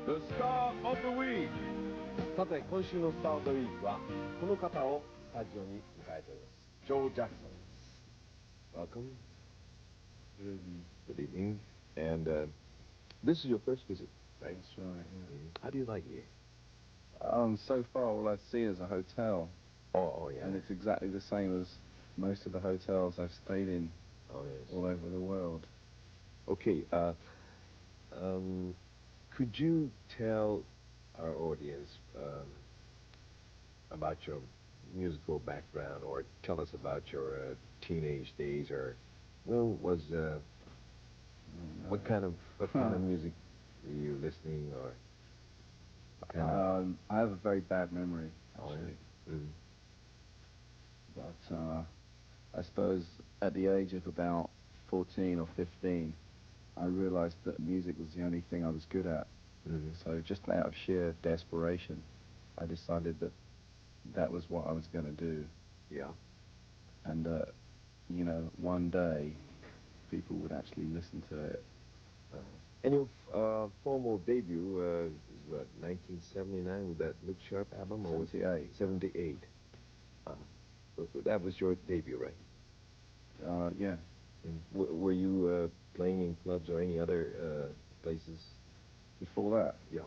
The Star of the Week。さて、今週のスター・オブ・ザ・ウィークはこの方をスタジオに迎えております。ジョー・ジャクソンです。Welcome. Good evening. And this is your first visit, right? That's right, yeah. How do you like it? So far all I see is a hotel. Oh, yeah. And it's exactly the same as most of the hotels I've stayed in all over the world. Okay, could you tell our audience about your musical background, or tell us about your teenage days, or what kind of music were you listening, or what kind of... I have a very bad memory, actually. Oh, yeah. But I suppose at the age of about 14 or 15, I realized that music was the only thing I was good at. So just out of sheer desperation, I decided that that was what I was going to do. Yeah. And, one day, people would actually listen to it. And your formal debut is what, 1979 with that Look Sharp album? 78. 78. That was your debut, right? Yeah. Were you playing in clubs or any other places? Before that? Yeah.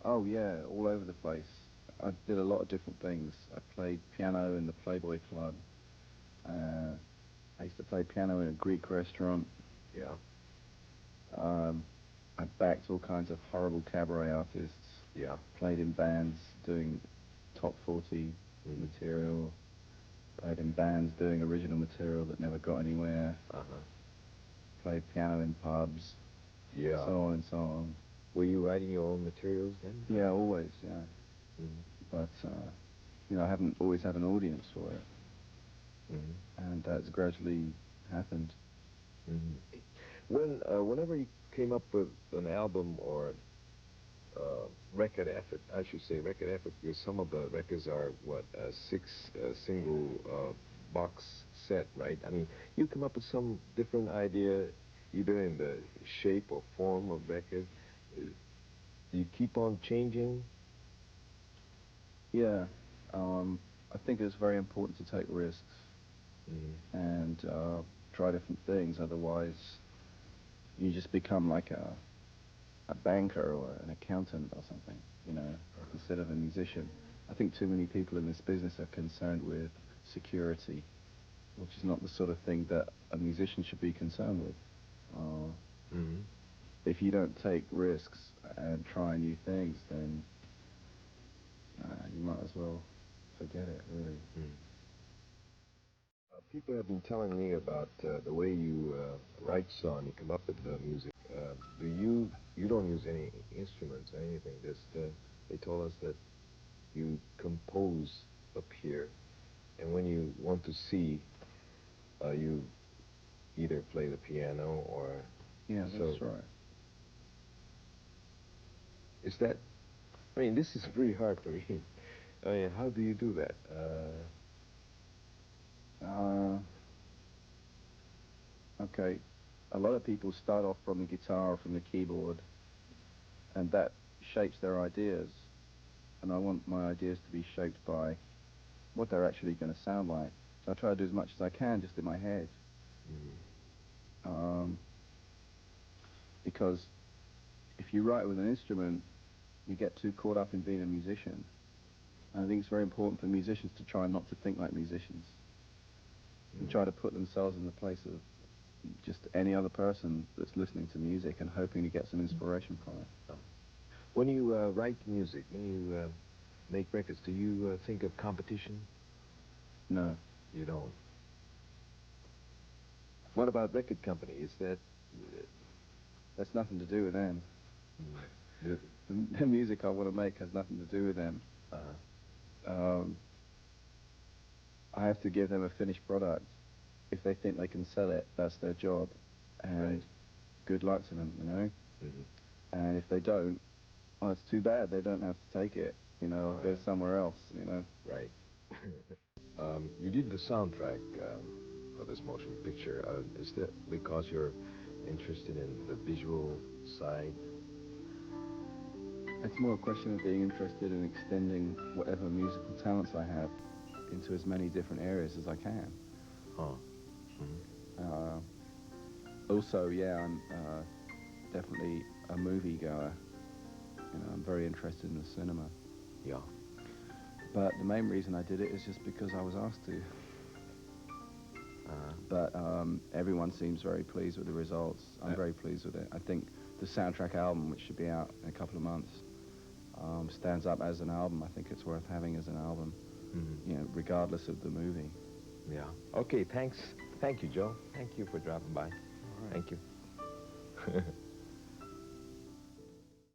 Oh, yeah, all over the place. I did a lot of different things. I played piano in the Playboy Club. I used to play piano in a Greek restaurant. Yeah. I backed all kinds of horrible cabaret artists. Yeah. Played in bands doing top 40 material. Played in bands doing original material that never got anywhere. Played piano in pubs. Yeah. So on and so on. Were you writing your own materials then? Yeah, always, yeah. But, I haven't always had an audience for it. And that's gradually happened. Whenever you came up with an album or record effort, I should say record effort, because some of the records are, a single box set, right? I mean, you come up with some different idea, either in the shape or form of record. Do you keep on changing? Yeah. I think it's very important to take risks and try different things. Otherwise, you just become like a banker or an accountant or something, instead of a musician. I think too many people in this business are concerned with security, which is not the sort of thing that a musician should be concerned with. If you don't take risks and try new things, then you might as well forget it, really. People have been telling me about the way you write songs, you come up with the music. You don't use any instruments or anything. They told us that you compose up here, and when you want to see, you either play the piano or... Yeah, that's right. Is that... I mean, this is pretty hard for me. I mean, how do you do that? Okay. A lot of people start off from the guitar or from the keyboard, and that shapes their ideas. And I want my ideas to be shaped by what they're actually going to sound like. So I try to do as much as I can just in my head. Because if you write with an instrument, you get too caught up in being a musician. And I think it's very important for musicians to try not to think like musicians and try to put themselves in the place of just any other person that's listening to music and hoping to get some inspiration from it. When you write music, when you make records, do you think of competition? No. You don't. What about record company? Is that... That's nothing to do with them. The music I want to make has nothing to do with them. I have to give them a finished product. If they think they can sell it, that's their job. And good luck to them, And if they don't, well, it's too bad. They don't have to take it, go somewhere else, Right. You did the soundtrack for this motion picture. Is that because you're interested in the visual side? It's more a question of being interested in extending whatever musical talents I have into as many different areas as I can. Huh. Uh, Also, yeah, I'm definitely a movie goer. I'm very interested in the cinema. Yeah. But the main reason I did it is just because I was asked to. But everyone seems very pleased with the results. I'm very pleased with it. I think the soundtrack album, which should be out in a couple of months, stands up as an album. I think it's worth having as an album, regardless of the movie. Yeah. Okay, thanks. Thank you, Joe. Thank you for dropping by. All right. Thank you.